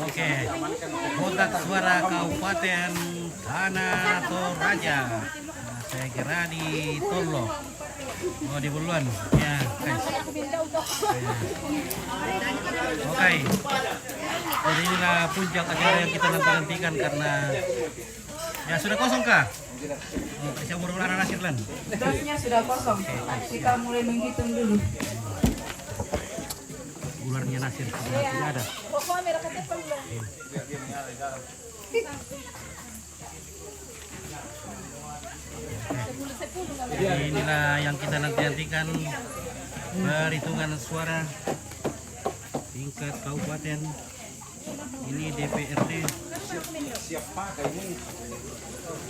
Oke, kotak suara Kabupaten Tanah Toraja. Nah, saya kira di Tolo. Oh, di Buluan. Ya, guys. Oke. Jadi inilah puncak acara yang kita nantikan karena ya sudah kosong kah? Oh, saya baru anak nasir lan. Dosnya sudah kosong. Kita mulai menghitung dulu. Ularnya nasir tidak ada. Jadi inilah yang kita nantikan perhitungan suara tingkat kabupaten. Ini DPRD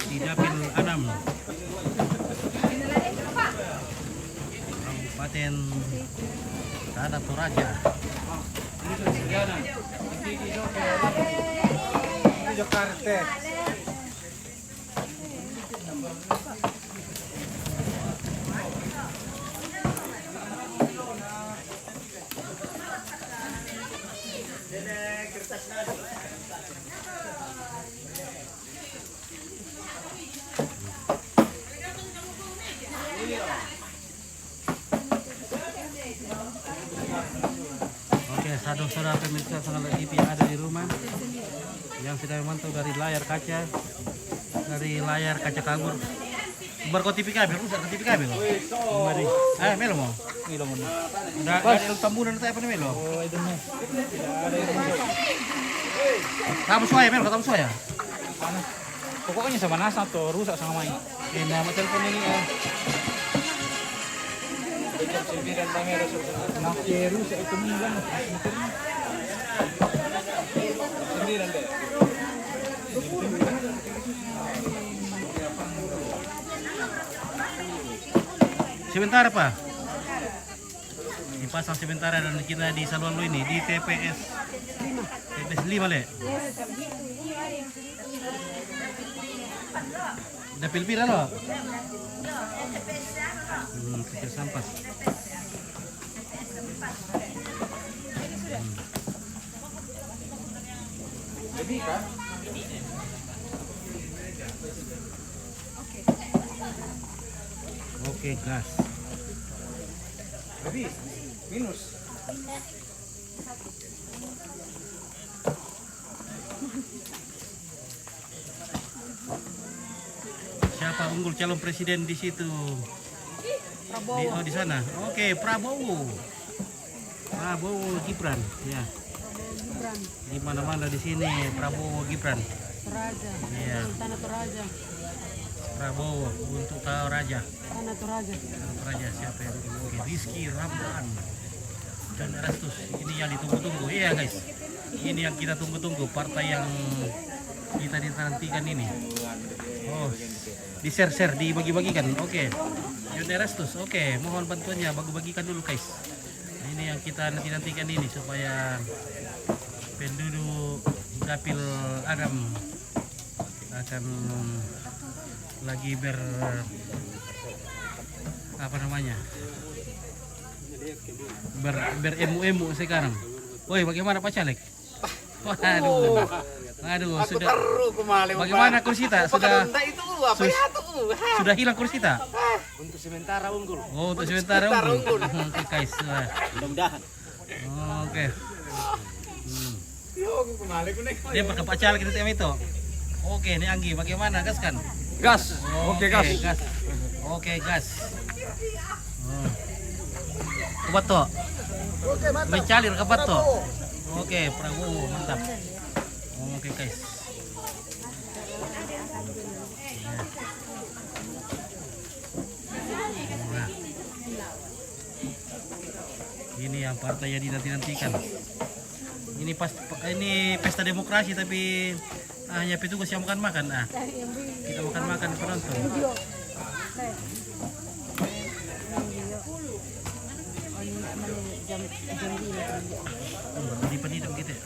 di Dapil 6 Kabupaten Tanah Toraja. Jakarta. Oke, saudara pemirsa Sonora TV yang ada di rumah yang sedang memantau dari layar kaca kabur. Berko TV kabel, rusak TV kabel. Mari. Melo mau. Milo mo. Udah ada tambunan itu apa nih Melo? Oh, itu na. Kamu suaya Melo, kamu suaya. Ano? Pokoknya sama nasa to, rusak sama main. Nama telepon ini Nah, rusak itu milan. Sendirian deh. sebentar Pak. Dipasang sementara dan kita di Saluang Lu ini di TPS 5 Le. Dapil pira lo? Kecil sampas. Jadi kan? Oke, gas. Habis. Minus. Siapa unggul calon presiden di situ? Prabowo. Di sana. Oke, Prabowo. Prabowo Gibran, ya. Di mana-mana di sini Prabowo Gibran. Toraja. Iya. Tanah Toraja. Prabowo untuk Toraja. Tanah Toraja. Toraja siapa yang oke, Rizky Ramdan dan Erastus. Ini yang ditunggu-tunggu. Iya guys. Ini yang kita tunggu-tunggu, partai yang kita dinantikan ini. Oh, di share dibagi-bagikan. Oke. John Erastus. Oke, mohon bantuannya bagi-bagikan dulu guys. Ini yang kita nantikan ini supaya penduduk Dapil Adam akan lagi beremu-emu sekarang. Woi, bagaimana Pak Caleg? Aduh, sudah. Bagaimana kursi tak? Sudah hilang kursi tak? Untuk sementara unggul. Oh, untuk sementara unggul. Oke, guys. Mudah-mudahan. Oke. Yo, kemali ko na. Dia pakai Pak Caleg itu. Oke, ini Anggi, bagaimana? Gas kan? Gas. Oke, gas. Oke, gas. Kebat toh. Mencalir kebat toh. Oke, Prabowo mantap. Oke, guys. Nah. Ini yang partai yang dinantikan. Ini pesta demokrasi tapi hanya petugas yang makan. Nah, kita makan penonton. Di penidam gitu ya.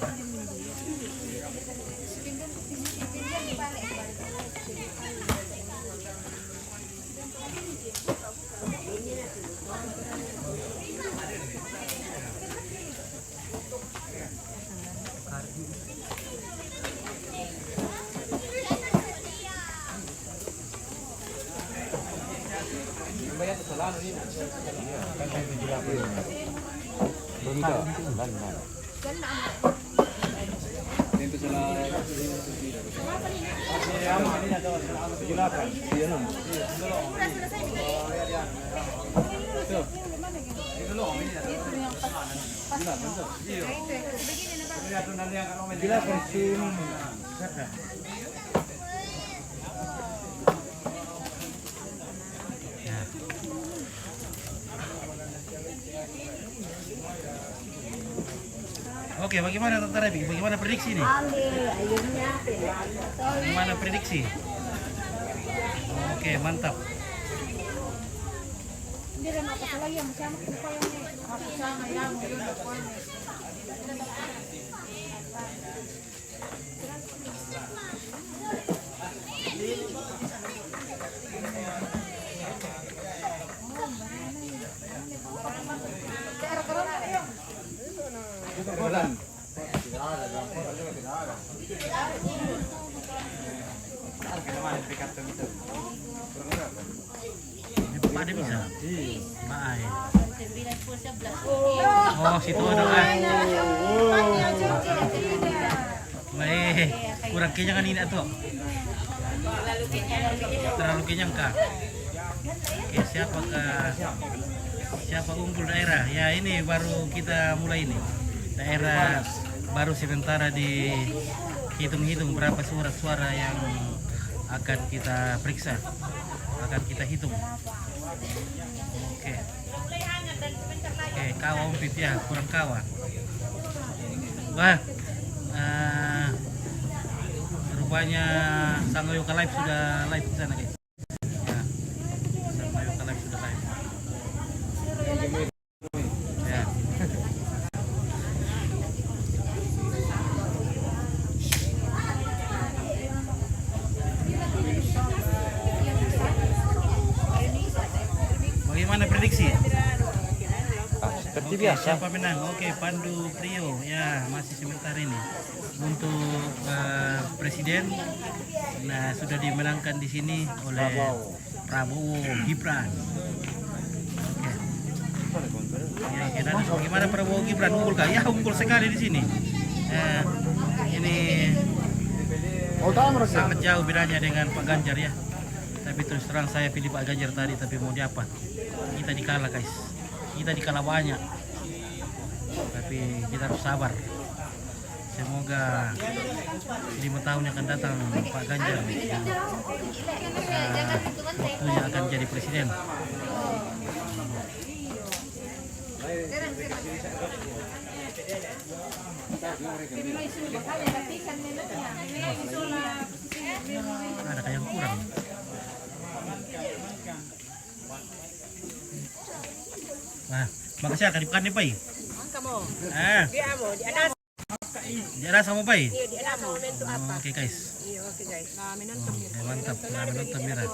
Oke, bagaimana Tante Rebi? Bagaimana prediksi ini? Bagaimana prediksi? Oke, mantap. Pak ada bisa? Baik. Oh, situ ada kan? Baik, kurang kenyang ini tuh. Terlalu kenyang kah? Oke, siapa unggul daerah? Ya ini baru kita mulai ini. Daerah baru sementara dihitung-hitung berapa suara-suara yang akan kita periksa, akan kita hitung. Oke, kawa umpit ya, kurang kawa. Wah, rupanya Sangoyoka Live sudah live di sana guys. Ya, Sangoyoka Live sudah live. Ya. Bagaimana prediksi? Seperti Oke, biasa. siapa menang? Oke, Pandu Priyo ya masih sebentar ini untuk presiden. Nah sudah dimenangkan di sini oleh Prabowo Gibran. Oke. Ya, dan bagaimana Prabowo Gibran unggul kah? Ya unggul sekali di sini. Ini sangat jauh bedanya dengan Pak Ganjar ya. Tapi terus terang saya pilih Pak Ganjar tadi, tapi mau diapa? Kita dikalah guys. Kita dikalah banyak. Tapi kita harus sabar. Semoga 5 tahun yang akan datang Pak Ganjar waktunya akan jadi presiden. Ada kayak yang kurang. Nah, makasih akan dibukan nih, Pai. Di atas sama Pai. Oke, guys. Mantap, nonton mira.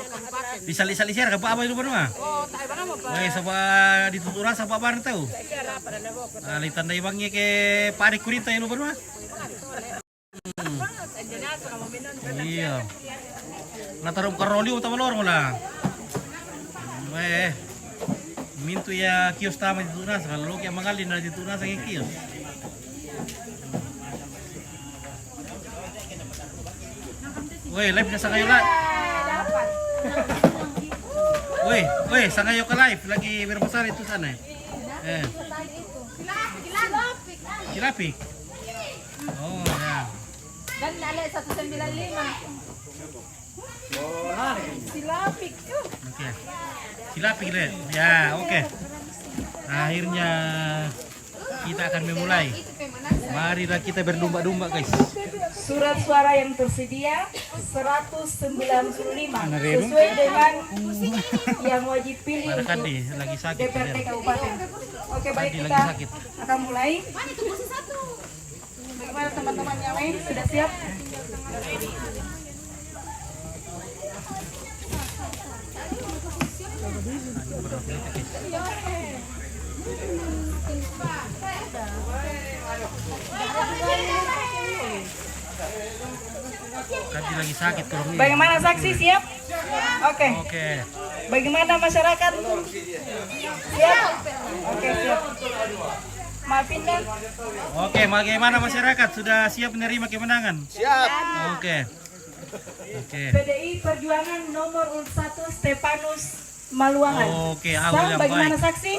Disali-sali share ka pa abay lupa nung Oke, sa dituturan sa pa bar tahu. Alitan na ibangnya ke pare kurita yung lupa nung Iya. Natarum karoli utama lor mo lang. Mintu ya kios tama dituturan sa kalau kaya mangalin na dituturan sa kios. Woi, live na sa kayo lahat. Woi, sa kayo ka live. Lagi berpasar itu sana. Silapik. Oh, ya. Dan nale 195. Silapik. Oke. Silapik deh. Ya, oke. Akhirnya kita akan memulai. Marilah kita berdomba-domba, guys. Surat suara yang tersedia 195 sesuai dengan yang wajib pilih Ada untuk Kandi lagi sakit. DPRD Kabupaten. Oke, baik, Kandi lagi kita sakit. akan mulai. Bagaimana teman-teman yang lain sudah siap? Kandi lagi sakit kurang ini. Bagaimana saksi siap? Oke. Oke. Bagaimana masyarakat? Siap? Oke, siap. Maafin dan Oke, bagaimana masyarakat? Sudah siap menerima kemenangan? Siap. Oke. Oke. PDI Perjuangan nomor urut 1 Stepanus Maluangan. Oke, awal Sah, yang bagaimana baik. saksi?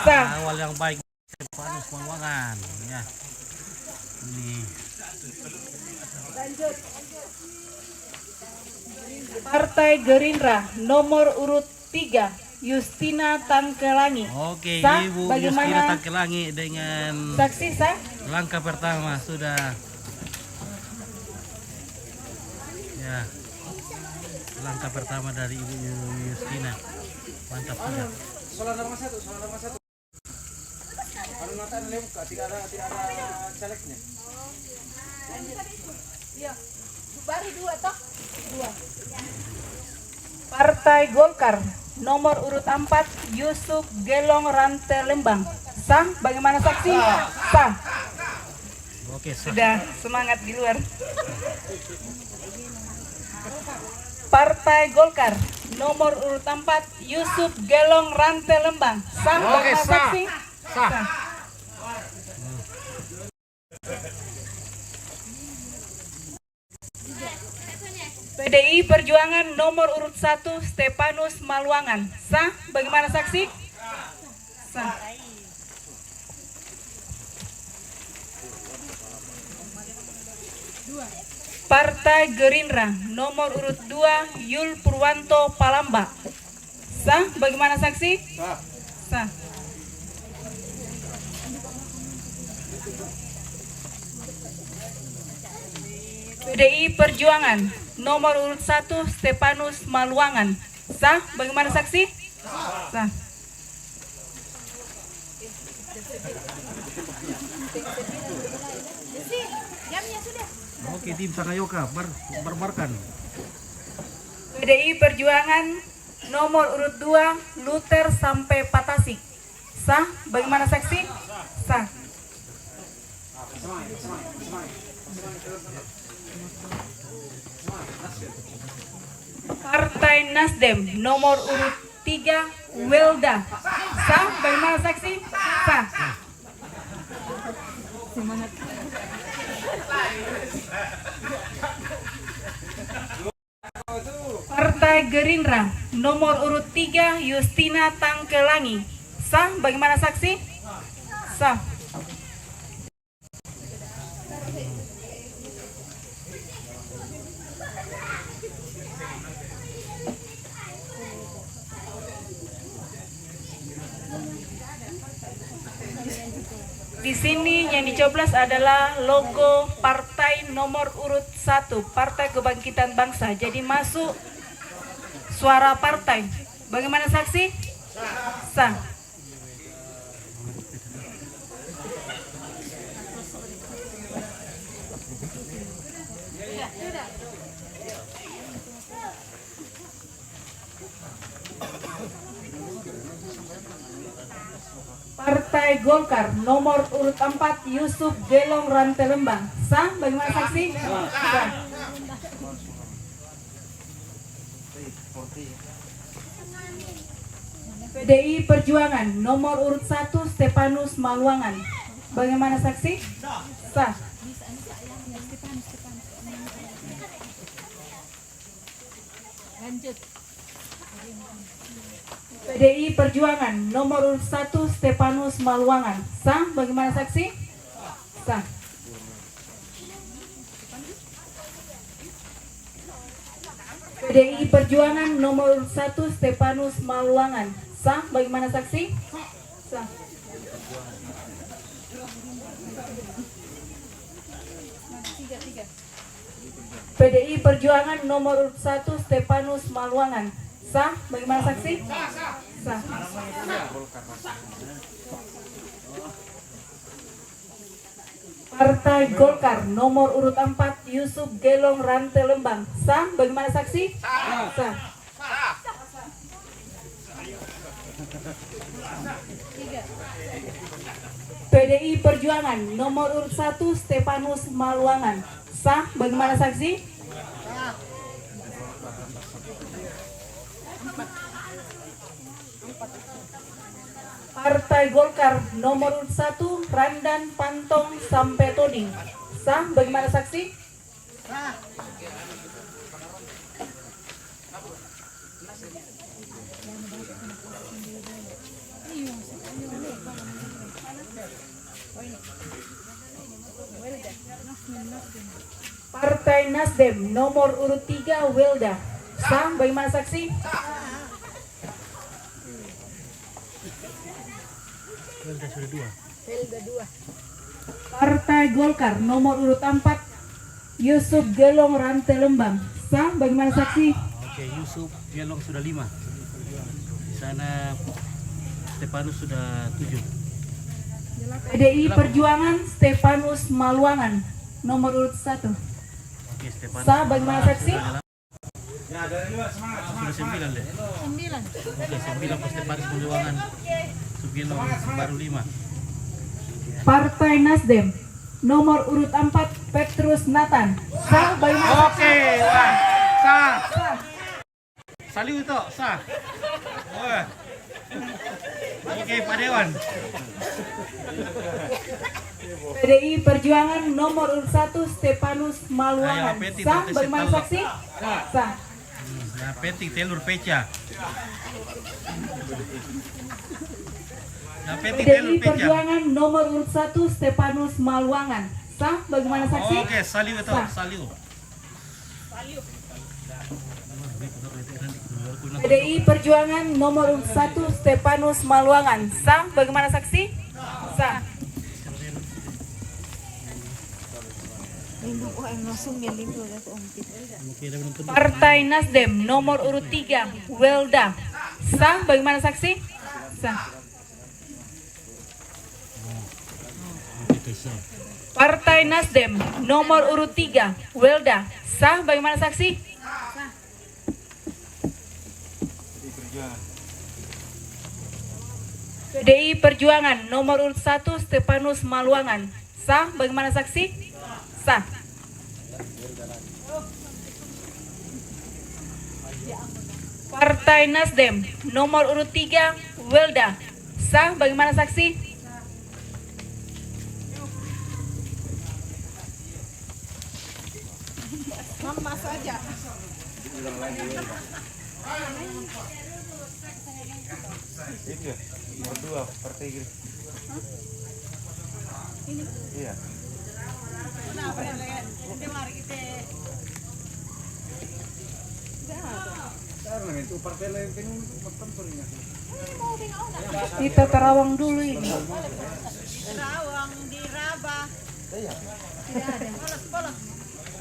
Sah. Awal yang baik. Stepanus Maluangan. Ya. Ini. Lanjut. Partai Gerindra nomor urut 3 Justina Tangkelangi. Oke, Sah, Ibu bagaimana? Justina Tangkelangi dengan Saksi sah? langkah pertama sudah. Ya. Langkah pertama dari Ibu Justina. Mantap sudah. Soal nomor satu. Anu nata anu buka, tidak ada calegnya. Baru 2 toh? 2. Partai Golkar nomor urut 4 Yusuf Gelong Rante Lembang. Sah, bagaimana saksi? Sah. Oke, sah. Sudah semangat di luar. Partai Golkar nomor urut 4 Yusuf Gelong Rante Lembang. Sah, bagaimana sah. saksi? Sah. PDI Perjuangan nomor urut 1 Stepanus Maluangan. Sah, bagaimana saksi? Sah. Partai Gerindra nomor urut 2 Yul Purwanto Palamba. Sah, bagaimana saksi? Sah. PDI Perjuangan nomor urut 1 Stepanus Maluangan. Sah, bagaimana saksi? Sah. Oke, tim Sangayoka barbarkan. PDI Perjuangan nomor urut 2 Luther sampai Patasik. Sah, bagaimana saksi? Sah. Partai Nasdem nomor urut 3 Welda. Sah, bagaimana saksi? Sah. Partai Gerindra nomor urut 3 Justina Tangkelangi. Sah, bagaimana saksi? Sah. Di sini yang dicoblos adalah logo partai nomor urut 1, Partai Kebangkitan Bangsa. Jadi masuk suara partai. Bagaimana saksi? Sah. Partai Golkar nomor urut 4 Yusuf Gelong Rante Lembang. Sah, bagaimana saksi? Sah. PDI Perjuangan nomor urut 1 Stepanus Maluangan. Bagaimana saksi? Sah. Lanjut. PDI Perjuangan nomor urut 1 Stepanus Maluangan. Sah, bagaimana saksi? Sah. PDI Perjuangan nomor urut 1 Stepanus Maluangan. Sah, bagaimana saksi? Sah. PDI Perjuangan nomor urut 1 Stepanus Maluangan. Sah, bagaimana saksi? Sah. Partai Golkar nomor urut 4 Yusuf Gelong Rante Lembang. Sah, bagaimana saksi? Sah. PDI Perjuangan nomor urut 1 Stepanus Maluangan. Sah, bagaimana saksi? Partai Golkar nomor urut 1 Randan Pantong Sampetoding. Sah, bagaimana saksi? Partai Nasdem nomor urut 3 Wilda. Sah, bagaimana saksi? Welda sudah 2. Partai Golkar nomor urut 4 Yusuf Gelong Rante Lembang. Sah, bagaimana saksi? Oke, Yusuf Gelong sudah 5. Di sana Stefanus sudah 7. PDI Perjuangan Stefanus Maluangan nomor urut 1. Oke, Stefanus. Sah, bagaimana saksi? Ya, dari luar semangat. Sudah 9 deh. 9. Oke, 9 pas Stefanus Maluangan. Sugelong baru 5. Partai Nasdem nomor urut 4 Petrus Nathan. Sah, bagaimana saksi? Oke, wah, sah. Sah. Saliu itu, sah. Wah. Oke, Pak Dewan. PDI Perjuangan nomor urut 1 Stefanus Maluangan. Ayo, Peti, Sah, protes bagaimana setel. saksi? Sah. Nah, peting telur peca. Nah, peting telur PDI peca. Perjuangan nomor urut 1 Stefanus Maluangan. Sah, bagaimana saksi? Oke, Saliu itu, Sah. Saliu. PDI Perjuangan nomor urut 1 Stefanus Maluangan. Sah, bagaimana saksi? Sah. Partai Nasdem nomor urut 3 Welda. Sah, bagaimana saksi? Sah. Partai Nasdem nomor urut 3 Welda. Sah, bagaimana saksi? PDI Perjuangan nomor urut 1 Stefanus Maluangan. Sah, bagaimana saksi? Sah. Partai Nasdem nomor urut 3 Welda. Sah, bagaimana saksi? Mama saja. Itu ya, berdua partai gitu. Iya. Karena itu partai lain kan pentingnya. Kita terawang dulu ini. Rawang di Rabah.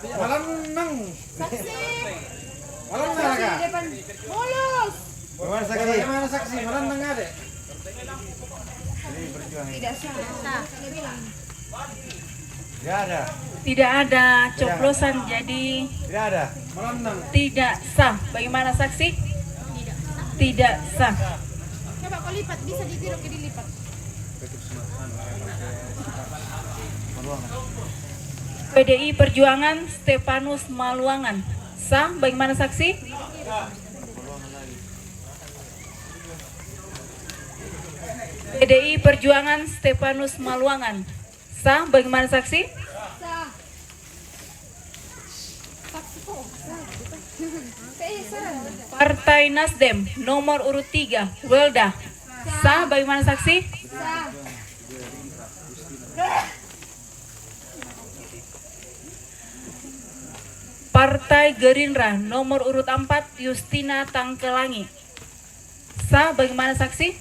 Malam nang. Saksi. Malam nang kak. Mulus. Mana saksi? Mana saksi? Malam nang ada. Jadi berjuang. Tidak sah. Dia bilang. Tidak ada. Tidak ada coblosan, jadi Tidak ada. Malam nang. tidak sah. Bagaimana saksi? Tidak sah. Coba kau lipat, bisa ditiru ke dilipat. PDI Perjuangan Stefanus Maluangan. Sah, bagaimana saksi? PDI Perjuangan Stefanus Maluangan. Sah, bagaimana saksi? Sah. Saksi kok sah. Sah. Partai Nasdem nomor urut 3 Welda. Sah, bagaimana saksi? Sah. Partai Gerindra nomor urut 4 Justina Tangkelangi. Sah, bagaimana saksi?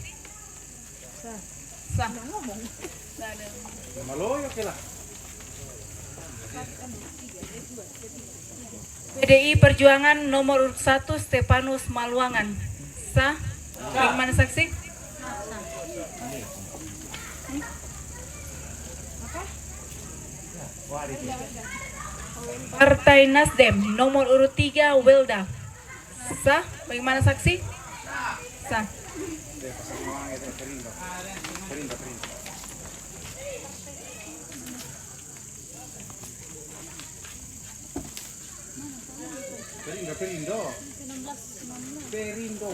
Sah. Maloyo kila. PDI Perjuangan nomor urut 1 Stefanus Maluangan. Sah, bagaimana saksi? Partai Nasdem nomor urut 3 Welda. Sah, bagaimana saksi? Sah. Perindo. Perindo.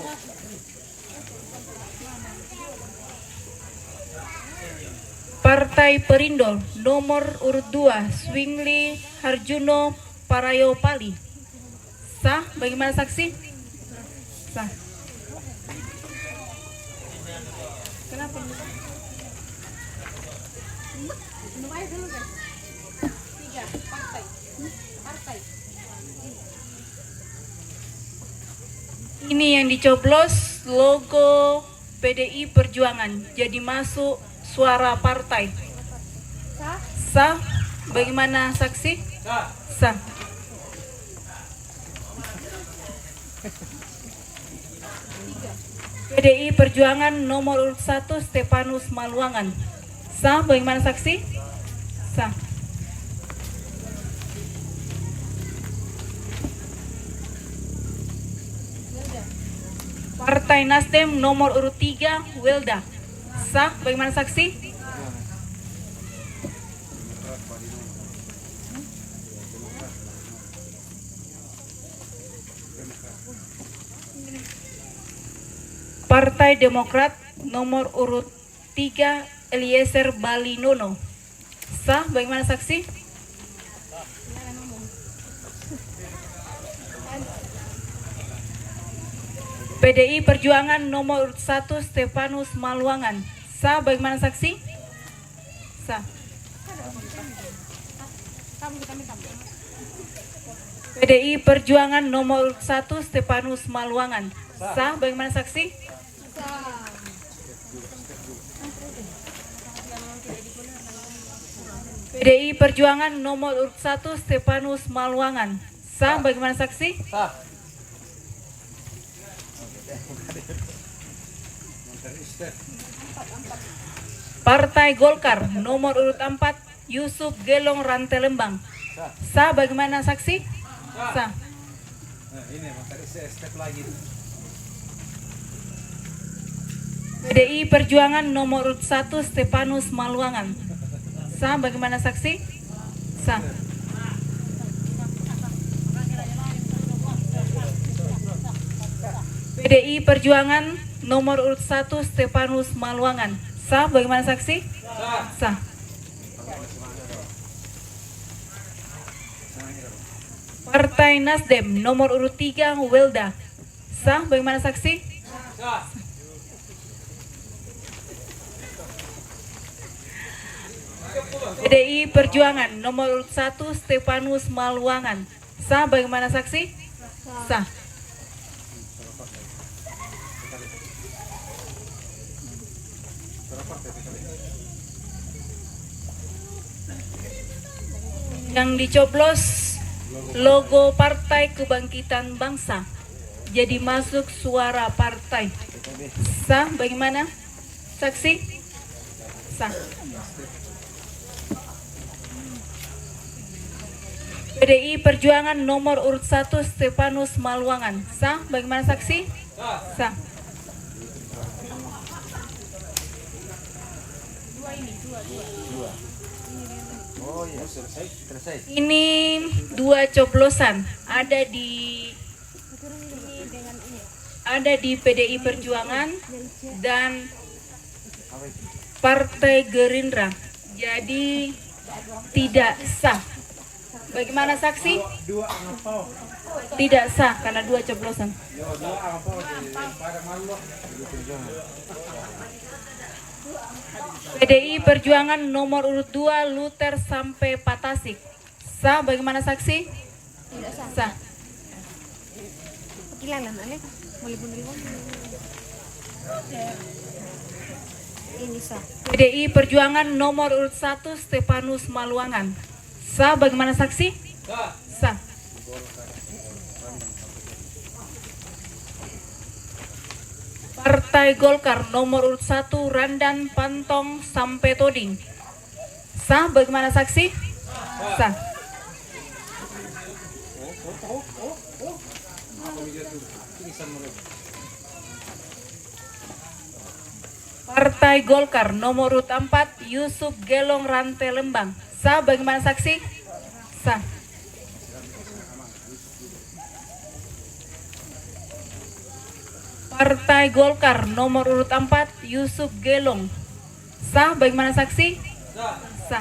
Partai Perindo nomor urut 2 Swingli Harjuno Parayopali. Sah, bagaimana saksi? Sah. Kenapa? Numero dulu guys. 3 partai. Partai. Ini yang dicoblos logo PDI Perjuangan. Jadi masuk suara partai. Sah. Sah, bagaimana saksi? Sah. PDI Perjuangan nomor urut 1 Stefanus Maluangan. Sah, bagaimana saksi? Sah. Partai Nasdem nomor urut 3 Wilda. Sah, bagaimana saksi? Partai Demokrat nomor urut 3 Eliezer Balinono. Sah, bagaimana saksi? PDI Perjuangan nomor urut 1 Stefanus Maluangan. Sah, bagaimana saksi? Sah. Kamu kita minta. PDI Perjuangan nomor urut 1 Stefanus Maluangan. Sah, bagaimana saksi? Sah. PDI Perjuangan nomor urut 1 Stefanus Maluangan. Sah, bagaimana saksi? Sah. Partai Golkar nomor urut 4 Yusuf Gelong Rantelembang. Sah, bagaimana saksi? Sah. Ini tadi step lagi. PDI Perjuangan nomor urut 1 Stefanus Maluangan. Sah, bagaimana saksi? Sah. PDI Perjuangan nomor urut 1 Stefanus Maluangan. Sah, bagaimana saksi? Sah. Partai Nasdem nomor urut 3 Wilda. Sah, bagaimana saksi? PDI Perjuangan nomor urut 1 Stefanus Maluangan. Sah, bagaimana saksi? Sah. Yang dicoblos logo Partai Kebangkitan Bangsa. Jadi masuk suara partai. Sah, bagaimana? Saksi? Sah. PDI Perjuangan nomor urut 1 Stefanus Maluangan. Sah, bagaimana saksi? Sah. Oh iya, selesai. Ini 2 coblosan ada di PDI Perjuangan dan Partai Gerindra. Jadi tidak sah. Bagaimana saksi? Tidak sah karena 2 coblosan. PDI Perjuangan nomor urut 2 Luther sampai Patasik. Sah, bagaimana saksi? Tidak sah. Sah. Kilala na boleh bunuh. Ini sah. PDI Perjuangan nomor urut 1 Stefanus Maluangan. Sah, bagaimana saksi? Sah. Partai Golkar nomor urut 1 Randan Pantong sampai Toding. Sah, bagaimana saksi? Sah. Partai Golkar nomor urut 4 Yusuf Gelong Rantelembang. Sah, bagaimana saksi? Sah. Partai Golkar nomor urut 4 Yusuf Gelong. Sah bagaimana saksi? Sah.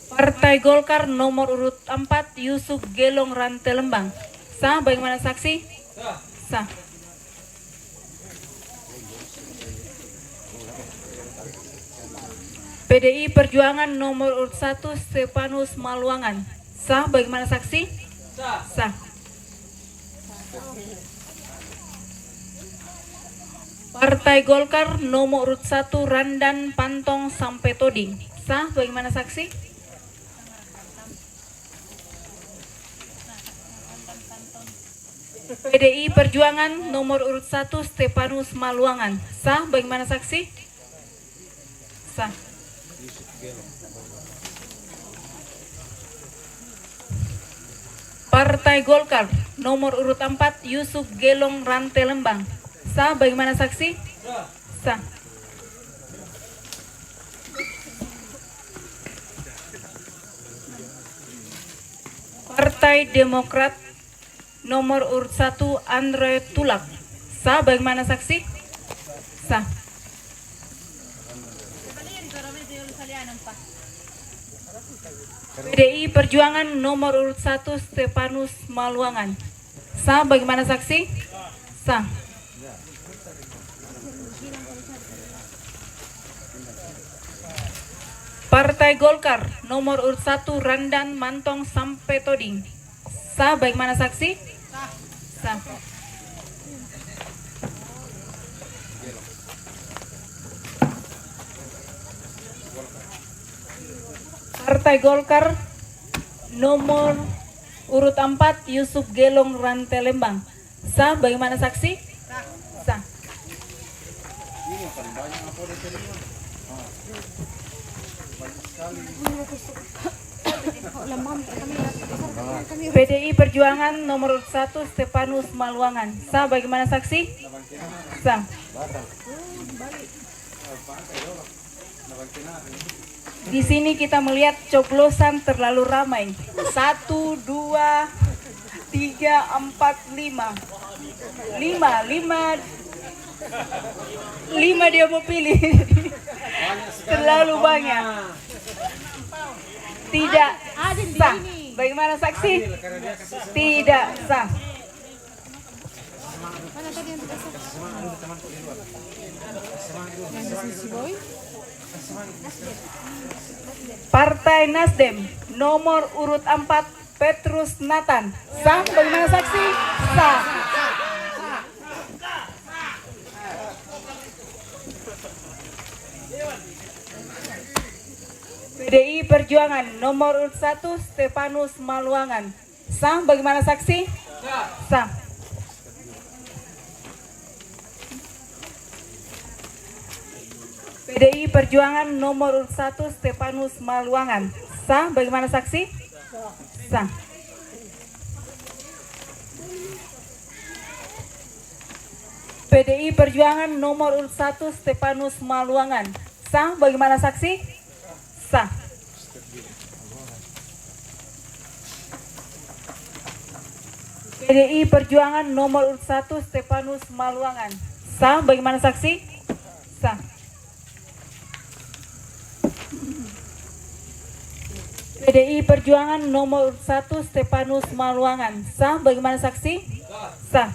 Partai Golkar nomor urut 4 Yusuf Gelong Rantelembang. Sah bagaimana saksi? Sah. PDI Perjuangan nomor urut 1 Stefanus Maluangan. Sah bagaimana saksi? Sah. Partai Golkar nomor urut 1 Randan Pantong Sampai Toding. Sah bagaimana saksi? PDI Perjuangan nomor urut 1 Stefanus Maluangan. Sah bagaimana saksi? Sah. Partai Golkar nomor urut 4 Yusuf Gelong Rantelembang. Sah bagaimana saksi? Sah. Partai Demokrat nomor urut 1 Andre Tulak. Sah bagaimana saksi? Sah. PDI Perjuangan nomor urut 1 Stefanus Maluangan. Sah bagaimana saksi? Sah. Partai Golkar nomor urut 1 Randan Mantong Sampai Toding. Sah bagaimana saksi? Sah. Partai Golkar nomor urut 4 Yusuf Gelong Rantelembang. Sah bagaimana saksi? Sah. PDI Perjuangan nomor urut 1 Stefanus Maluangan. Sah bagaimana saksi? Sah. Di sini kita melihat coblosan terlalu ramai. 1, 2, 3, 4, 5. 5 dia mau pilih. Terlalu banyak. Tidak sah. Bagaimana saksi? Tidak sah. Mana tadi yang tidak sah? Yang di sisi boy? Partai Nasdem nomor urut 4 Petrus Nathan. Sah bagaimana saksi? Sah. PDI Perjuangan nomor urut 1 Stefanus Maluangan. Sah bagaimana saksi? Sah. PDI Perjuangan nomor urut 1 Stefanus Maluangan. Sah bagaimana saksi? Sah. PDI Perjuangan nomor urut 1 Stefanus Maluangan. Sah bagaimana saksi? Sah. PDI Perjuangan nomor urut 1 Stefanus Maluangan. Sah bagaimana saksi? Sah. PDI Perjuangan nomor urut 1 Stefanus Maluangan. Sah bagaimana saksi? Sah.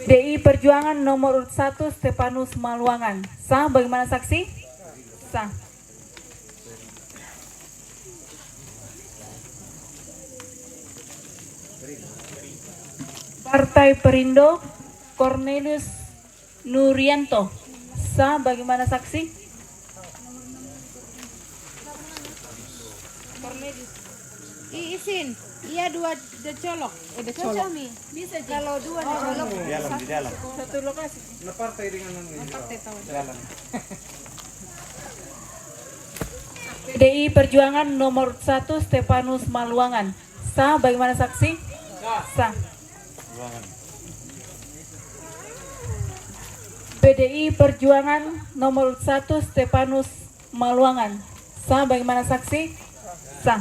PDI Perjuangan nomor urut 1 Stefanus Maluangan. Sah bagaimana saksi? Sah. Partai Perindo Cornelius Nurianto. Sah bagaimana saksi? Cornelius. Isin. Iya dua decolok. Decolok. Bisa kalau dua decolok. Di dalam. Satu lokasi. Na partai dengan Partai tahu. jalan. PDI Perjuangan nomor 1 Stefanus Maluangan. Sah bagaimana saksi? Sah. PDI Perjuangan nomor 1 Stefanus Maluangan. Sah bagaimana saksi? Sah.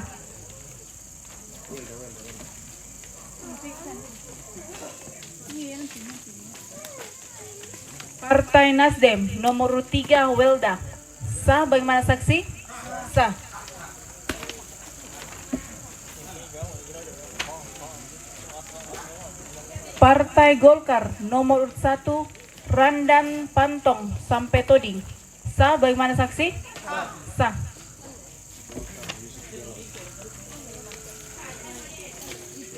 Partai Nasdem nomor urut 3 Welda. Sah bagaimana saksi? Sah. Partai Golkar nomor urut 1 Randan Pantong sampai Toding. Sah bagaimana saksi? Sah.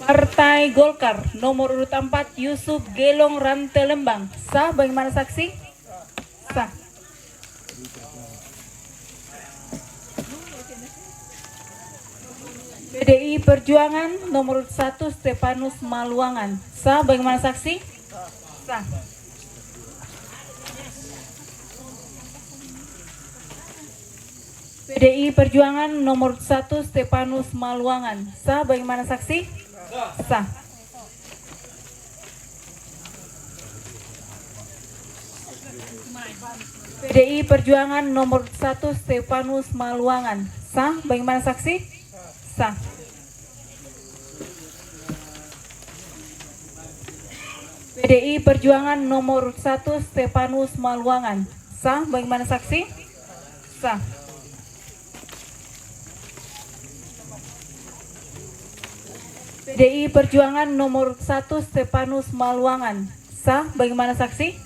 Partai Golkar nomor urut 4 Yusuf Gelong Rantelembang. Sah bagaimana saksi? Sah. PDI Perjuangan nomor urut 1 Stefanus Maluangan. Sah bagaimana saksi? Sah. PDI Perjuangan nomor 1 Stefanus Maluangan. Sah bagaimana saksi? Sah. PDI Perjuangan nomor 1 Stefanus Maluangan. Sah bagaimana saksi? Sah. PDI Perjuangan nomor 1 Stefanus Maluangan. Sah bagaimana saksi? Sah. PDI Perjuangan nomor 1 Stefanus Maluangan. Sah bagaimana saksi?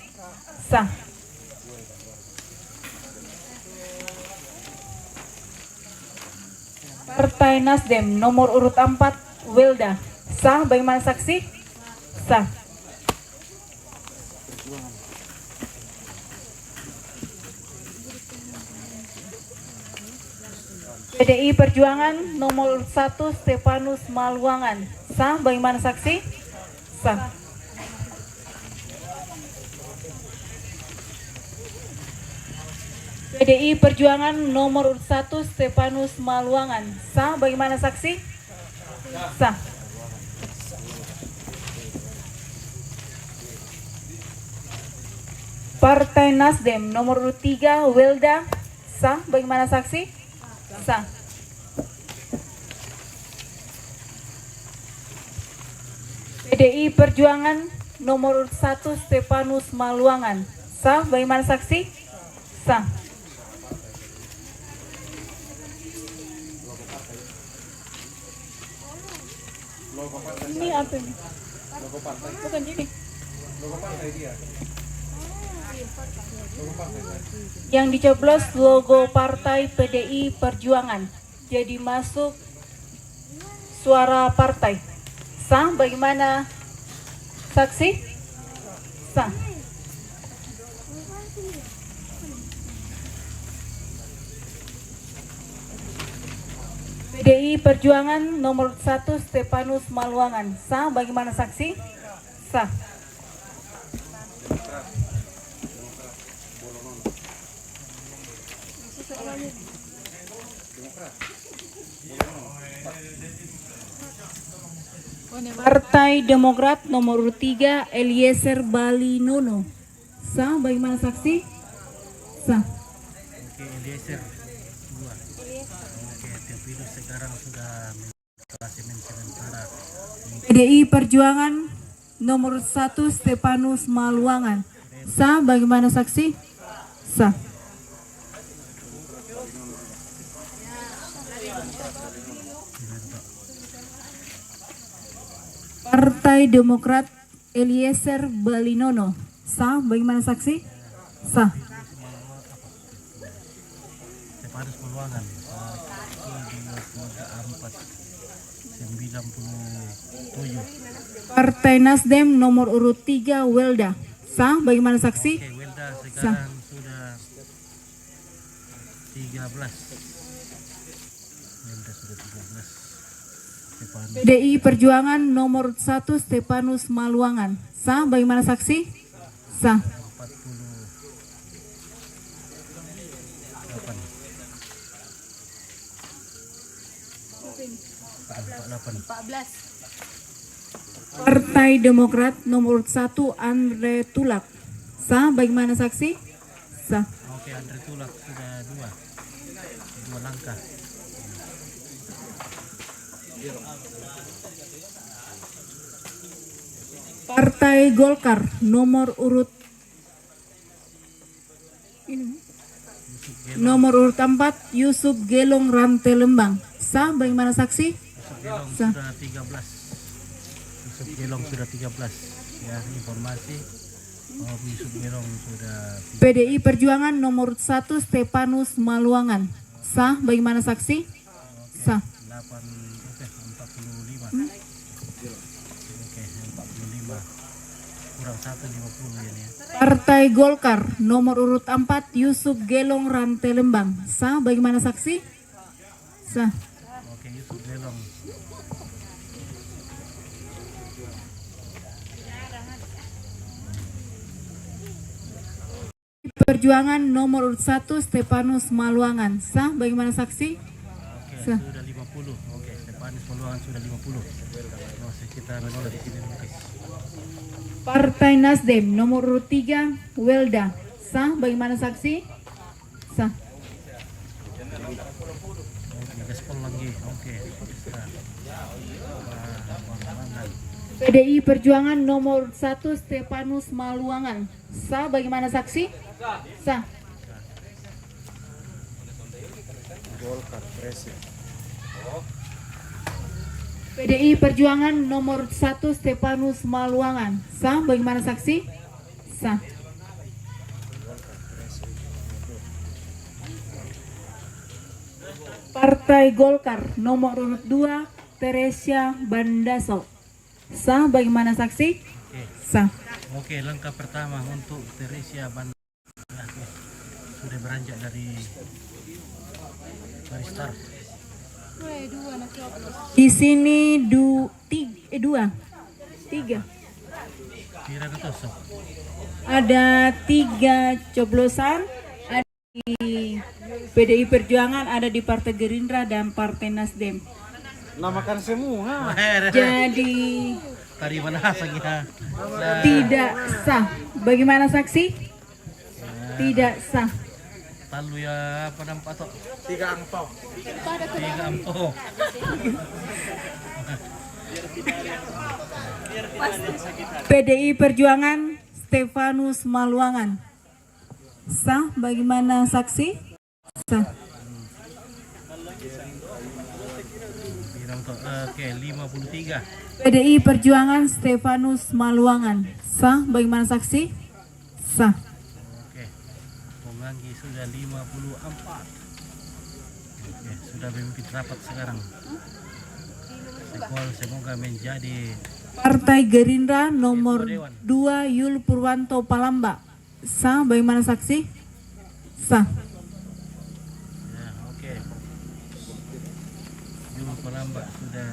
Sah. Partai Nasdem nomor urut 4 Welda. Sah bagaimana saksi? Sah. PDI Perjuangan nomor urut 1 Stefanus Maluangan. Sah bagaimana saksi? Sah. PDI Perjuangan nomor urut 1 Stefanus Maluangan. Sah bagaimana saksi? Sah. Partai Nasdem nomor urut 3 Welda. Sah bagaimana saksi? Sah. PDI Perjuangan nomor urut 1 Stefanus Maluangan. Sah bagaimana saksi? Sah. Ini apa ini? Bukan ini. Yang dicoblos logo partai PDI Perjuangan. Jadi masuk suara partai. Sah bagaimana saksi? Sah. PDI Perjuangan nomor 1 Stefanus Maluangan. Sah bagaimana saksi? Sah. Partai Demokrat nomor urut 3 Eliezer Balinono. Sah bagaimana saksi? Sah. Oke, Eliezer 2. Oke, Teopilus sekarang sudah klasemen sementara. PDI Perjuangan nomor 1 Stefanus Maluangan. Sah bagaimana saksi? Sah. Partai Demokrat Eliezer Balinono. Sah bagaimana saksi? Sah. Stefanus Maluangan 97. Partai Nasdem nomor urut 3 Welda. Sah bagaimana saksi? Oke, Welda sekarang sudah 13. Welda sudah 13. Stefanus. PDI Perjuangan nomor 1 Stefanus Maluangan. Sah bagaimana saksi? Sah. 14. Partai Demokrat nomor 1 Andre Tulak. Sah bagaimana saksi? Sah. Oke, Andre Tulak sudah 2. Dua langkah. Partai Golkar nomor urut nomor urut 4 Yusuf Gelong Rante Lembang. Sah, bagaimana saksi? Yusuf Gelong Sah. sudah 13. Yusuf Gelong sudah 13. Ya, informasi. Oh, Yusuf Gelong sudah PDI Perjuangan nomor 1 Stefanus Maluangan. Sah, bagaimana saksi? Sah. 8, oke, 45. Oke, 45. Kurang 1, 50 ini ya. Partai Golkar nomor urut 4 Yusuf Gelong Rante Lembang. Sah, bagaimana saksi? Sah. Oke, Yusuf Gelong. Perjuangan nomor urut 1 Stefanus Maluangan. Sah, bagaimana saksi? Oke, Sah. sudah 50. Oke, Stefanus Maluangan sudah 50. Oh, kita menolak di sini, guys. Partai Nasdem nomor urut 3 Welda. Sah, bagaimana saksi? Sah. Oke, gaspol lagi. Oke, bisa. Maluangan. PDI Perjuangan nomor 1 Stefanus Maluangan. Sah, bagaimana saksi? Sah. PDI Perjuangan nomor 1 Stefanus Maluangan. Sah, bagaimana saksi? Sah. Partai Golkar nomor urut 2 Teresia Bandaso. Sah, bagaimana saksi? Oke. Sah. Oke, langkah pertama untuk Teresia Bandar sudah beranjak dari start. Di sini dua, tiga. Kira itu sok. Ada 3 coblosan. Ada di PDI Perjuangan, ada di Partai Gerindra dan Partai Nasdem. Namakan semua. Jadi Tadi mana hasilnya? tidak sah. Bagaimana saksi? Tidak sah. Talu ya apa nampak toh? 3 angpau. 3 ampo. PDI Perjuangan Stefanus Maluangan. Sah, bagaimana saksi? Sah. Kira untuk oke 53. PDI Perjuangan Stefanus Maluangan. Sah, bagaimana saksi? Sah. Oke. Pemanggi sudah 54. Oke, sudah memimpin rapat sekarang. Semoga menjadi Partai Gerindra nomor 2 Yul Purwanto Palamba. Sah, bagaimana saksi? Sah. ya, oke. Jumlah pelambak sudah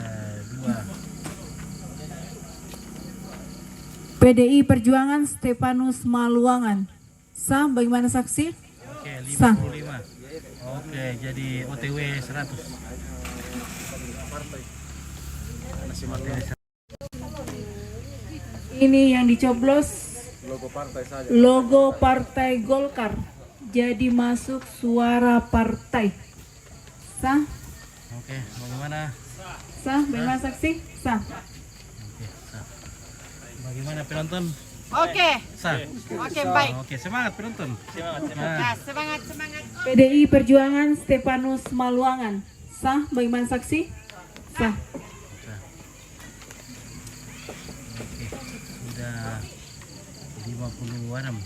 2. PDI Perjuangan Stefanus Maluangan. Sah, bagaimana saksi? Oke, Sah. 55. Oke, jadi OTW 100. Ini yang dicoblos Logo partai saja. logo Partai Golkar. Jadi masuk suara partai. Sah, Oke, bagaimana? sah, bagaimana saksi? Sah. Oke, sah. Bagaimana penonton? Oke, Sah. oke baik. Oke, semangat penonton. Semangat. Nah, semangat semangat. PDI Perjuangan Stefanus Maluangan. Sah, bagaimana saksi? Sah. Oke, sudah 56.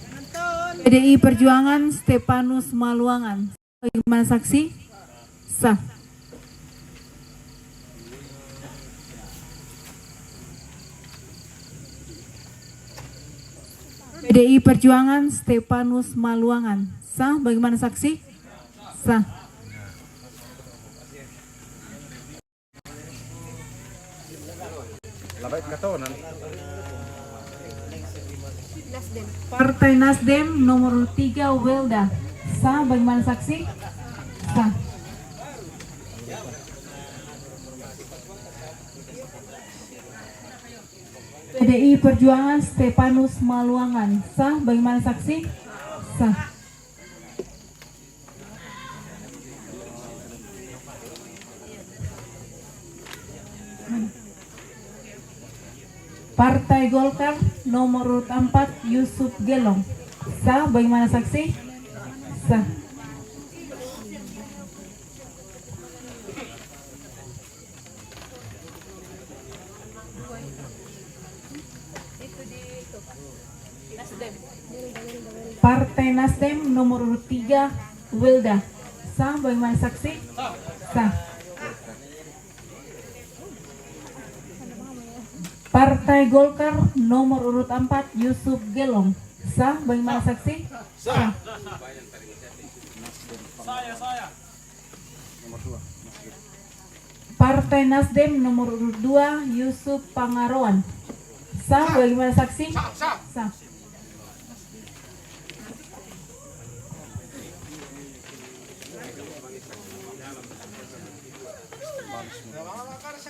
PDI Perjuangan Stefanus Maluangan. Bagaimana saksi? Sah. PDI Perjuangan Stefanus Maluangan. Sah, bagaimana saksi? Sah. Labai katonan. Partai Nasdem nomor 3 Welda. Sah, bagaimana saksi? Sah. PDI Perjuangan Stefanus Maluangan. Sah, bagaimana saksi? Sah. Partai Golkar nomor urut 4 Yusuf Gelong. Sah, bagaimana saksi? Sah. Partai Nasdem nomor urut 3 Wilda. Sah, bagaimana saksi? Sah. Partai Golkar nomor urut 4 Yusuf Gelong. Sah, bagaimana saksi? Sah. Partai Nasdem nomor urut 2 Yusuf Pangarawan. Sah, bagaimana saksi? Sah.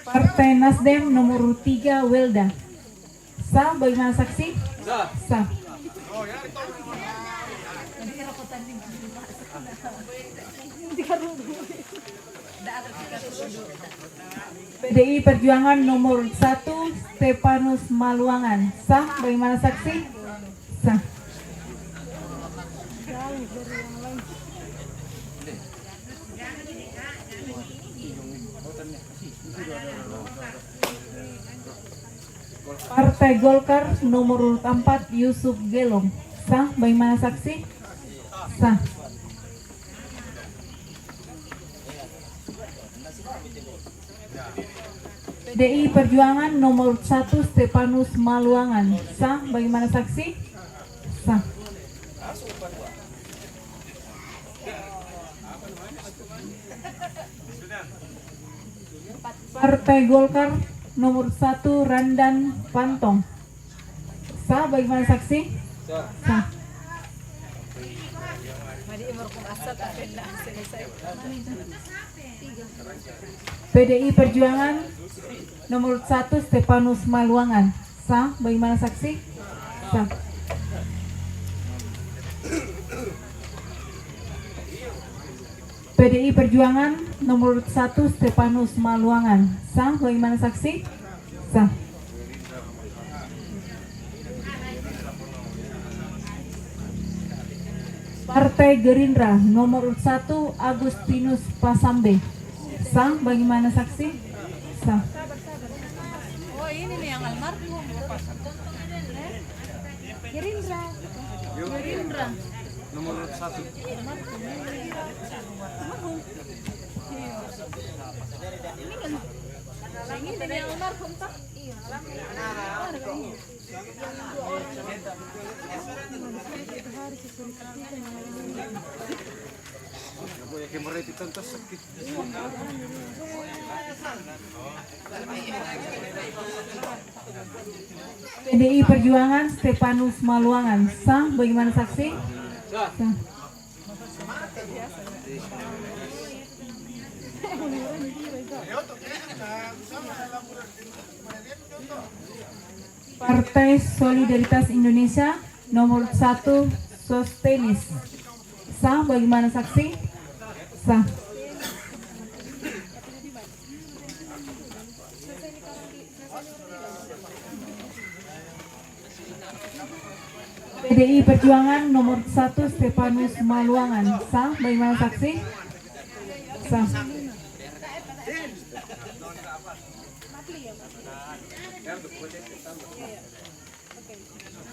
Partai Nasdem nomor urut 3 Welda. Sah, bagaimana saksi? Sah. PDI Perjuangan nomor 1 Stepanus Maluangan. Sah, bagaimana saksi? Sah. Partai Golkar nomor urut 4 Yusuf Gelong. Sah, bagaimana saksi? Sah. PDI Perjuangan nomor 1 Stepanus Maluangan. Sah, bagaimana saksi? Sah. Partai Golkar nomor 1 Randan Pantong. Sah, bagaimana saksi? Sah. PDI Perjuangan nomor 1 Stepanus Maluangan. Sah, bagaimana saksi? Sah. PDI Perjuangan nomor 1 Stepanus Maluangan. Sah, bagaimana saksi? Sah. Partai Gerindra nomor 1 Agustinus Pasambe. Sah, bagaimana saksi? Sah. Oh, ini nih yang almarhum. Gerindra. Gerindra. Nomor 1. Ini dari yang almarhum tak? Iya. PDI Perjuangan Stepanus Maluangan. Sah, bagaimana saksi? Sah. Partai Solidaritas Indonesia nomor 1 Sostenis. Sah, bagaimana saksi? Sah. PDI Perjuangan nomor 1 Stepanus Maluangan. Sah, bagaimana saksi? Sah.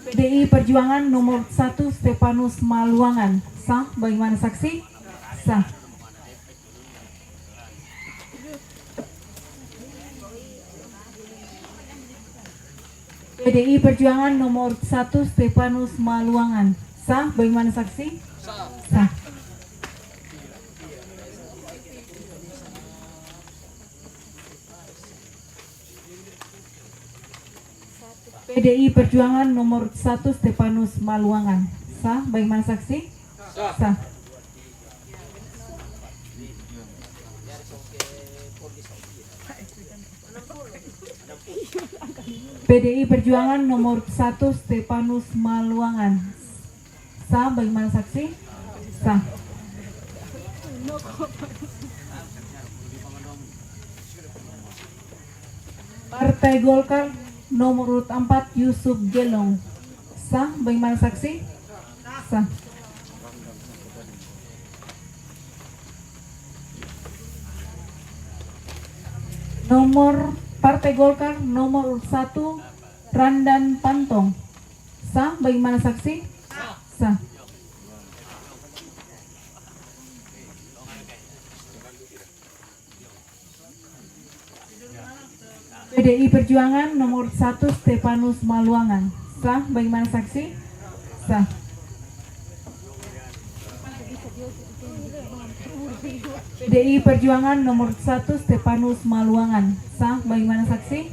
PDI Perjuangan nomor 1 Stepanus Maluangan. Sah, bagaimana saksi? Sah. PDI Perjuangan nomor 1 Stepanus Maluangan. Sah, bagaimana saksi? Sah. PDI Perjuangan nomor 1 Stepanus Maluangan. Sah, bagaimana saksi? Sah. PDI Perjuangan nomor 1 Stepanus Maluangan. Sah, bagaimana saksi? Sah. Partai Golkar nomor urut 4 Yusuf Gelong. Sah, bagaimana saksi? Sah. Nomor Partai Golkar nomor urut 1 Randan Pantong. Sah, bagaimana saksi? Sah. PDI Perjuangan nomor 1 Stefanus Maluangan. Sah, bagaimana saksi? Sah. PDI Perjuangan nomor 1 Stefanus Maluangan. Sah, bagaimana saksi?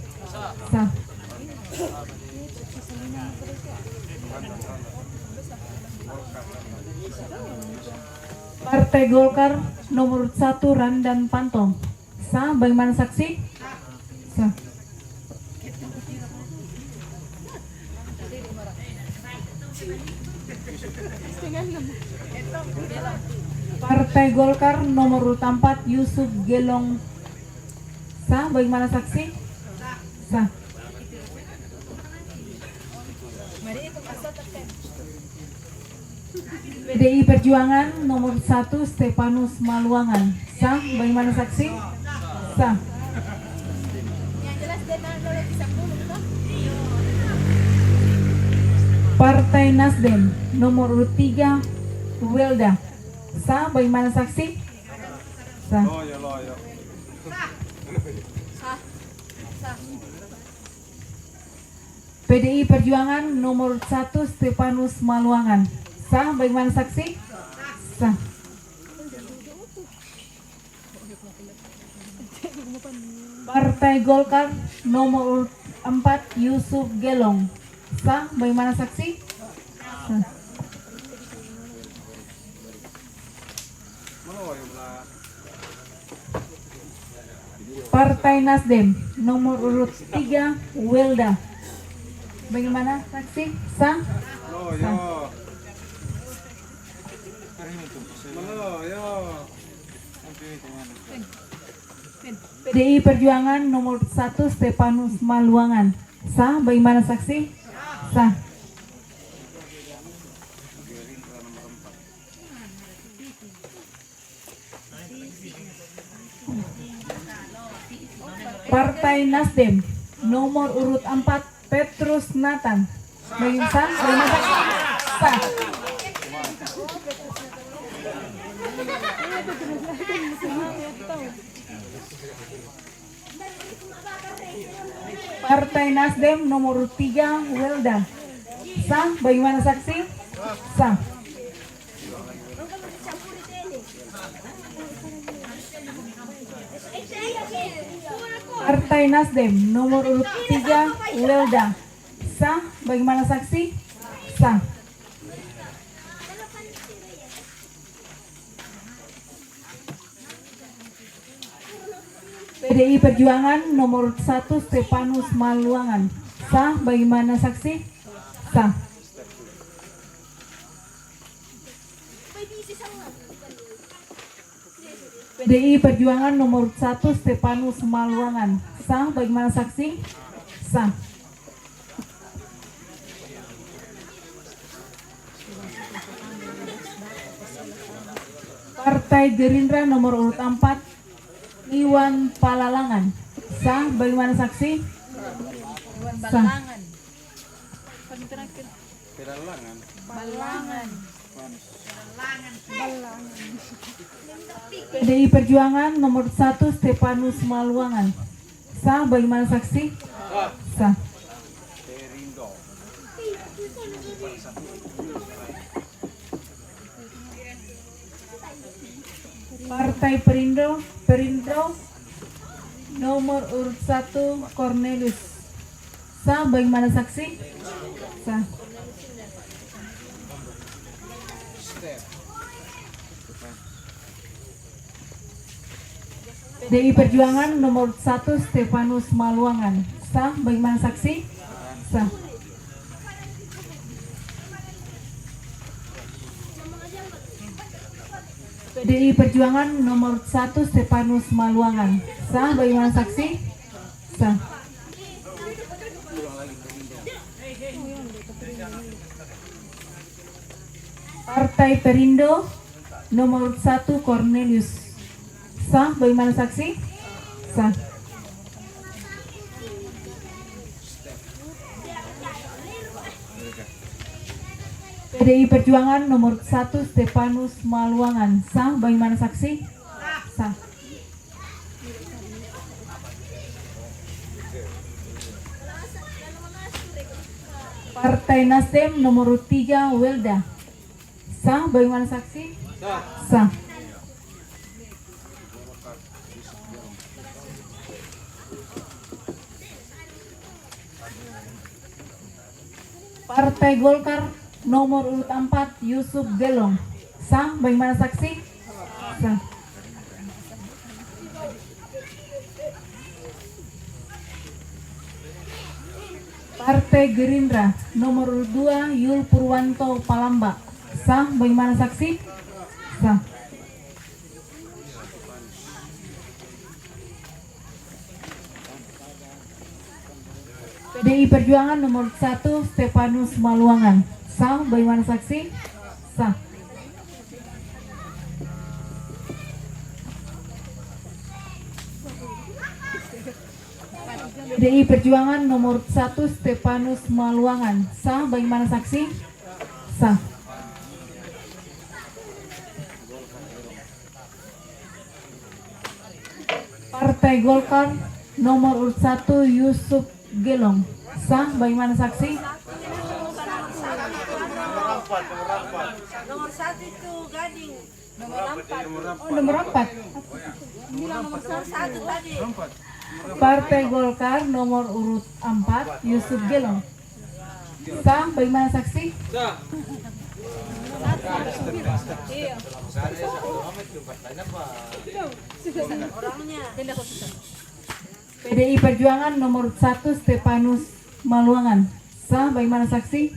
Sah. Partai Golkar nomor 1 Randan Pantong. Sah, bagaimana saksi? Sah. Partai Golkar nomor urut 4 Yusuf Gelong. Sah, bagaimana saksi? Sah. PDI Perjuangan nomor 1 Stefanus Maluangan. Sah, bagaimana saksi? Sah. Partai Nasdem nomor urut 3 Welda. Sah, bagaimana saksi? Sah. PDI Perjuangan nomor 1 Stefanus Maluangan. Sah, bagaimana saksi? Sah. Partai Golkar nomor urut 4 Yusuf Gelong. Sah, bagaimana saksi? Sah. Partai Nasdem nomor urut 3 Welda. Bagaimana saksi? Sah? Sah. PDI Perjuangan nomor 1 Stefanus Maluangan. Sah, bagaimana saksi? Sah. Partai Nasdem nomor urut 4 Petrus Nathan. Bagaimana sah? Bagaimana saksi? Sah. Partai Nasdem nomor 3 Welda. Sah, bagaimana saksi? Sah. Partai Nasdem nomor urut 3 Welda. Sah, bagaimana saksi? Sah. PDI Perjuangan nomor 1 Stefanus Maluangan. Sah, bagaimana saksi? Sah. PDI Perjuangan nomor 1 Stefanus Maluangan. Sah, bagaimana saksi? Sah. Partai Gerindra nomor urut 4 Iwan Palalangan. Sah, bagaimana saksi? Sah. PDI Perjuangan nomor 1 Stefanus Maluangan. Sah, bagaimana saksi? Sah. Partai Perindo nomor urut 1 Cornelius. Sah, bagaimana saksi? Sah. PDI Perjuangan nomor 1 Stefanus Maluangan. Sah, bagaimana saksi? Sah. PDI Perjuangan nomor 1 Stefanus Maluangan. Sah, bagaimana saksi? Sah. Partai Perindo nomor urut 1 Cornelius. Sah, bagaimana saksi? Sah. PDI Perjuangan nomor 1 Stefanus Maluangan. Sah, bagaimana saksi? Sah. Partai Nasdem nomor 3 Welda. Sah, bagaimana saksi? Sah. Partai Golkar nomor urut 4 Yusuf Gelong. Sah, bagaimana saksi? Sah. Partai Gerindra nomor urut 2 Yul Purwanto Palamba. Sah, bagaimana saksi? Sah. PDI Perjuangan nomor 1 Stefanus Maluangan. Sah, bagaimana saksi? Sah. PDI Perjuangan nomor 1 Stefanus Maluangan. Sah, bagaimana saksi? Sah. Partai Golkar nomor urut 1 Yusuf Gelong. Sah, bagaimana saksi? Nomor 1 itu Gading. Nomor 4. Oh, nomor 4. Bilang nomor 1 tadi. Partai Golkar nomor urut 4 Yusuf Gelong. Sah, bagaimana saksi? Orangnya. PDI Perjuangan nomor 1 Stefanus Maluangan. Sah, bagaimana saksi?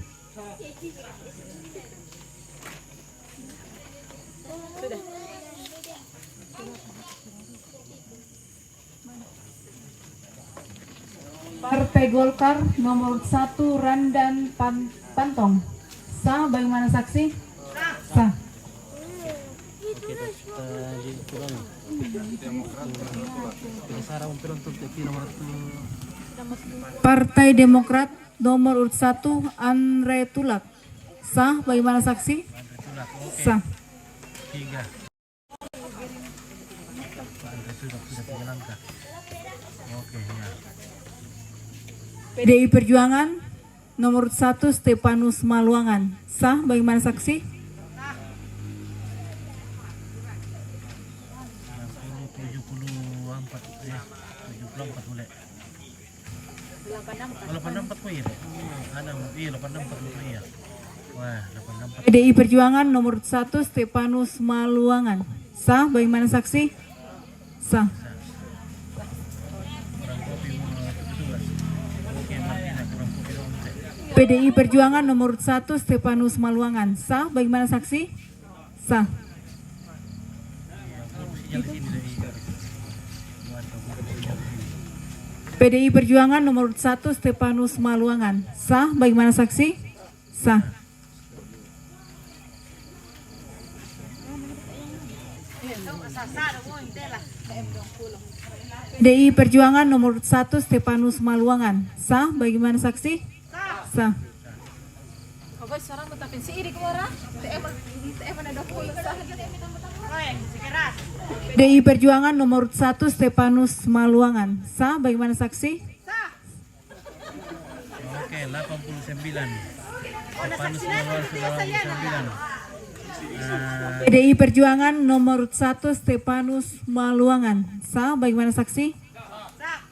Partai Golkar nomor 1 Randan Pantong. Sah, bagaimana saksi? Sah. Partai Demokrat nomor urut 1 Andre Tulak. Sah, bagaimana saksi? Sah. 3. Sudah 3 langkah. Oke, ya. PDI Perjuangan nomor 1 Stefanus Maluangan. Sah, bagaimana saksi? 74 ya. 74 boleh. 84 kok ya? Ada iya 84 kok ya. Wah, 84. PDI Perjuangan nomor 1 Stefanus Maluangan. Sah, bagaimana saksi? Sah. Kurang kopi 17. Oke, Martina kurang kopi dong. PDI Perjuangan nomor 1 Stefanus Maluangan. Sah, bagaimana saksi? Sah. Yang sini dari PDI Perjuangan nomor 1 Stefanus Maluangan. Sah, bagaimana saksi? Sah. PDI Perjuangan nomor 1 Stefanus Maluangan. Sah, bagaimana saksi? Sah. PDI Perjuangan nomor 1 Stefanus Maluangan. Sah, bagaimana saksi? Oke, 89. Stefanus Maluangan sudah 89. PDI Perjuangan nomor 1 Stefanus Maluangan. Sah, bagaimana saksi? Sah.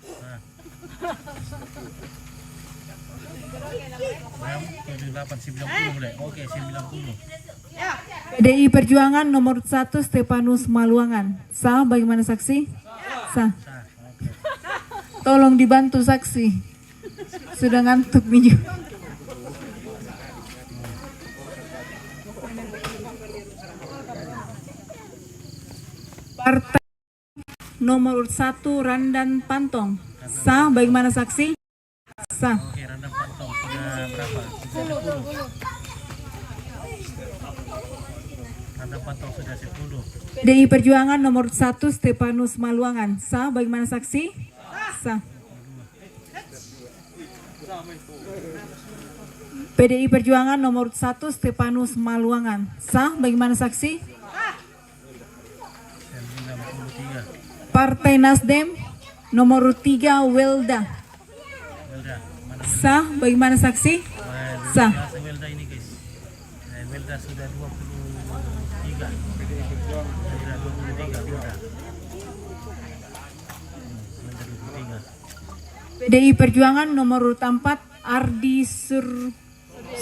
90 boleh. Oke, 90. PDI Perjuangan nomor 1 Stefanus Maluangan. Sah, bagaimana saksi? Sah. Sah. Oke. Tolong dibantu saksi. Sudah ngantuk nih. Partai nomor 1 Randan Pantong. Sah, bagaimana saksi? Sah. Oke, random pantong sudah berapa? 30. PDI Perjuangan nomor 1 Stepanus Maluangan. Sah, bagaimana saksi? Sah. PDI Perjuangan nomor 1 Stepanus Maluangan. Sah, bagaimana saksi? 93. Partai Nasdem nomor 3 Welda. Welda, mana? Sah, bagaimana saksi? Wah, Sah. luar biasa Welda ini guys. Welda sudah 23. Sudah 23 Welda. Welda 23. PDI Perjuangan nomor 4 Ardi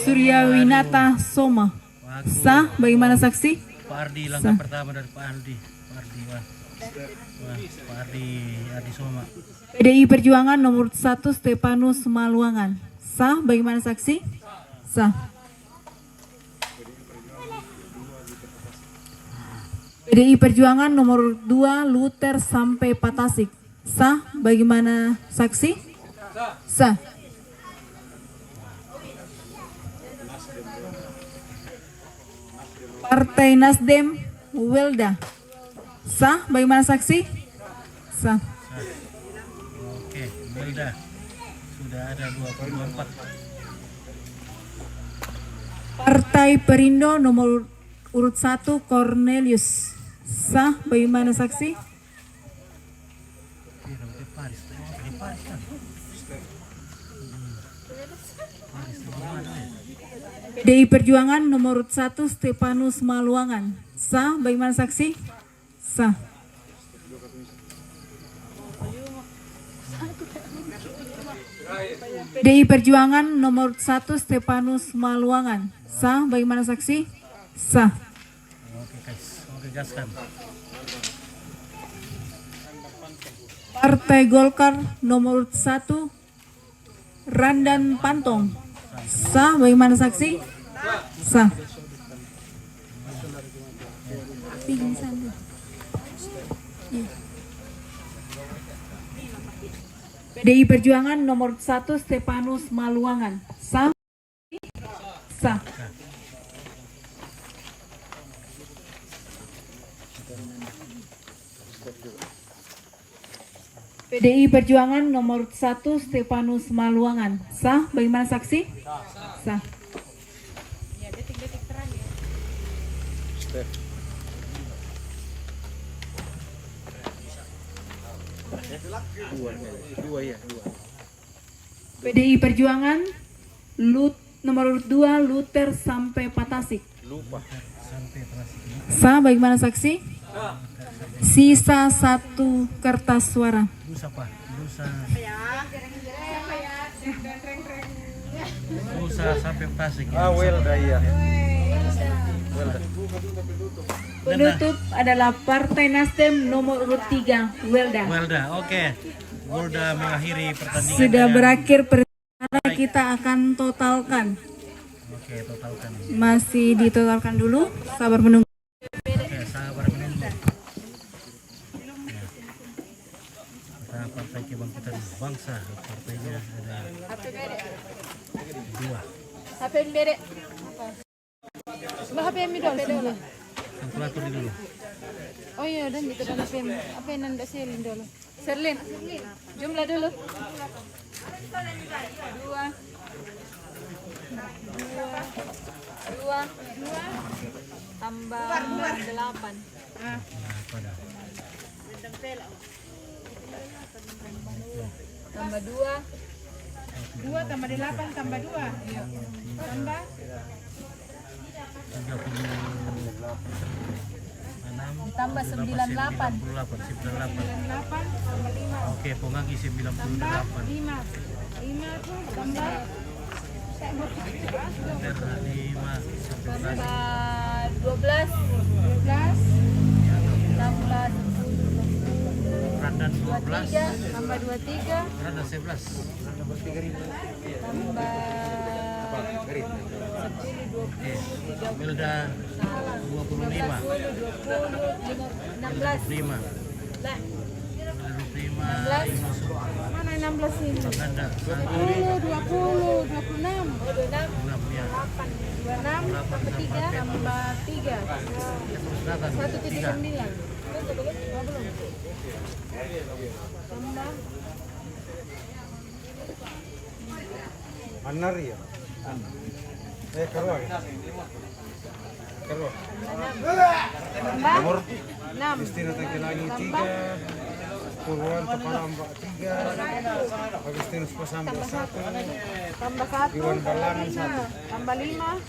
Suryawinata Soma. Bagus. Sah, bagaimana saksi? Pak Ardi langkah pertama dari Pak Ardi. Pak Ardi, wah. Wah, Pak Ardi Soma. PDI Perjuangan nomor 1 Stepanus Maluangan. Sah, bagaimana saksi? Sah. PDI Perjuangan nomor 2 Luther sampai Patasik. Sah, bagaimana saksi? Sah. Partai Nasdem Welda. Sah, bagaimana saksi? Sah. Oke, Welda. Sudah ada 24. Partai Perindo nomor urut 1 Cornelius. Sah, bagaimana saksi? Paris. Di Paris kan? Paris di mana ya? PDI Perjuangan nomor 1 Stepanus Maluangan. Sah, bagaimana saksi? Sah. PDI Perjuangan nomor 1 Stepanus Maluangan. Sah, bagaimana saksi? Sah. Oke guys, oke gaskan. Partai Golkar nomor 1 Randan Pantong. Sah, bagaimana saksi? Sah. PDI Perjuangan nomor 1 Stepanus Maluangan. Sah. Sah. PDI Perjuangan nomor 1 Stepanus Maluangan. Sah, bagaimana saksi? Sah. PDI Perjuangan nomor 2 Luther sampai Patasik. Sah, bagaimana saksi? Sisa 1 kertas suara. Lusa apa? Lusa sampai Tasik. Ah, Welda iya. Penutup adalah Partai Nasdem nomor urut 3 Welda. Welda, oke. Welda mengakhiri pertandingan. Sudah berakhir pertandingan, kita akan totalkan. Oke, totalkan. Masih ditotalkan dulu, sabar menunggu. Oke, sabar menunggu. Ya. Kita Partai Kebangkitan Bangsa, partainya ada 2. HP yang beda. Bah HP yang dulu. Kalkulator ini dulu. Oh iya, dan itu dan HP yang nanda Serlin dulu. Serlin, jumlah dulu. 2 tambah 8. Nah, pada. Tambah 2 tambah 8 tambah 2. Iya. Tambah 36 tambah 98. 98. Oke, pengagi 98. 5 tuh tambah 12 tambah Randan 12. 3 tambah 23 Randan 11. tambah 10 Oke. Welda 25. 16 5. lah Prima, 16. Yusuf, Mana 16 ini? Paganda, 20, 20, 26. 6 ya. 26 tambah 3 tambah 3. Selatan 3. 1,9. Oh, belum. Tambah Anar ya. Keluar. Keluar. tambah 6. Istina Tangkilangi 3. Puluhan Taparamba 3. Agustinus Pasambil 1. Tambah 1. Iwan Balangan 1. Tambah 5.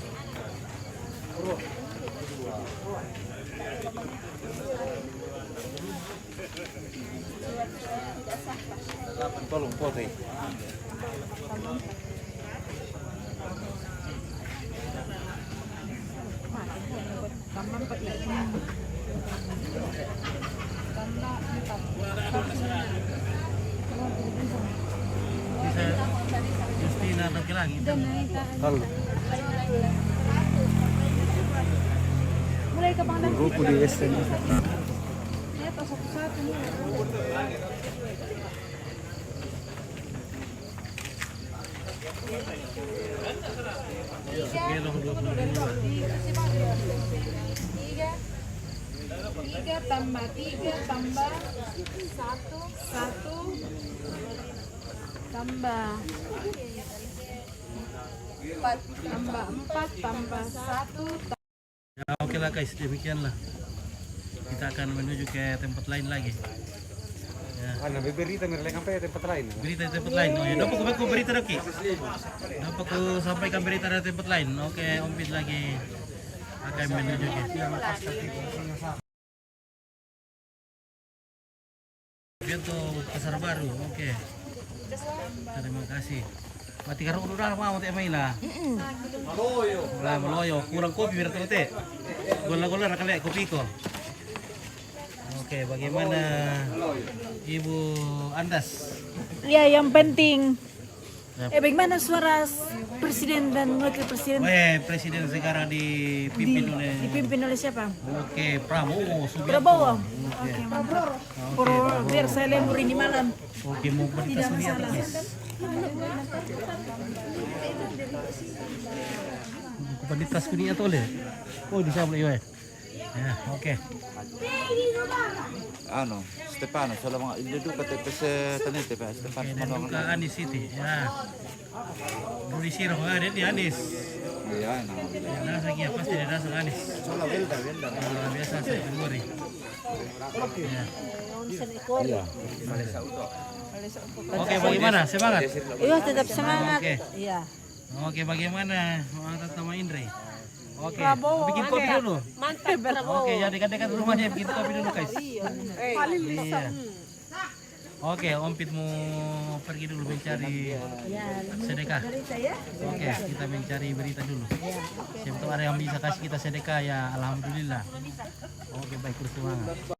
Tolong foto. Tambah 4 lagi. Tambah 4. Bisa Justina Tangkilangi. Halo. Mulai ke Pangdam. Grupo di STN. Ya, atau satu-satu nih. Sekilo 22. 3 tambah 3 tambah 1 tambah 4 tambah 4 tambah 1 Ya oke lah guys, demikianlah. Kita akan menuju ke tempat lain lagi. Ya. Ana berita mereka sampai tempat lain. Berita di tempat lain. Oh ya, dapat aku berita Doki. Dapat aku sampaikan berita dari tempat lain. Oke, Ompit lagi akan menuju ke Biento Pasar Baru. Oke. Terima kasih. Mati karo udah mau teh main lah. Meloyo. Kurang kopi biar teh. Gola-gola kali kopi ko. Oke, bagaimana Ibu Andas? Ya, yang penting. Bagaimana suara presiden dan wakil presiden Presiden sekarang dipimpin oleh siapa? Oke, Prabowo Subianto. Prabowo. Oke. Oke, mantap. Biar saya lembur ini malam. Oke, mau berita sendiri atau guys? Berita sendiri atau le? Oh, di sana ya. Ya, oke. Ano, Stefano, sa mga induduka TPS tanite pa Stefano Oke, dan Manong. juga Anis City. Ya. Rudi Siro ada di Anis. Iya, na. Ya, nasa kia pasti dia nasa Anis. Biasa saya keluar. Ya. Iya. Oke, bagaimana? Semangat. Iya, tetap semangat. Oke. Iya. Oke, bagaimana? Semangat sama Indri. Oke, Prabowo, bikin kopi dulu. Mantap, Prabowo. Oke, ya dekat-dekat rumahnya bikin kopi dulu, guys. Iya. Oke, Ompit mau pergi dulu mencari sedekah. Oke, kita mencari berita dulu. Siapa tahu ada yang bisa kasih kita sedekah ya, alhamdulillah. Oke, baik, terus semangat.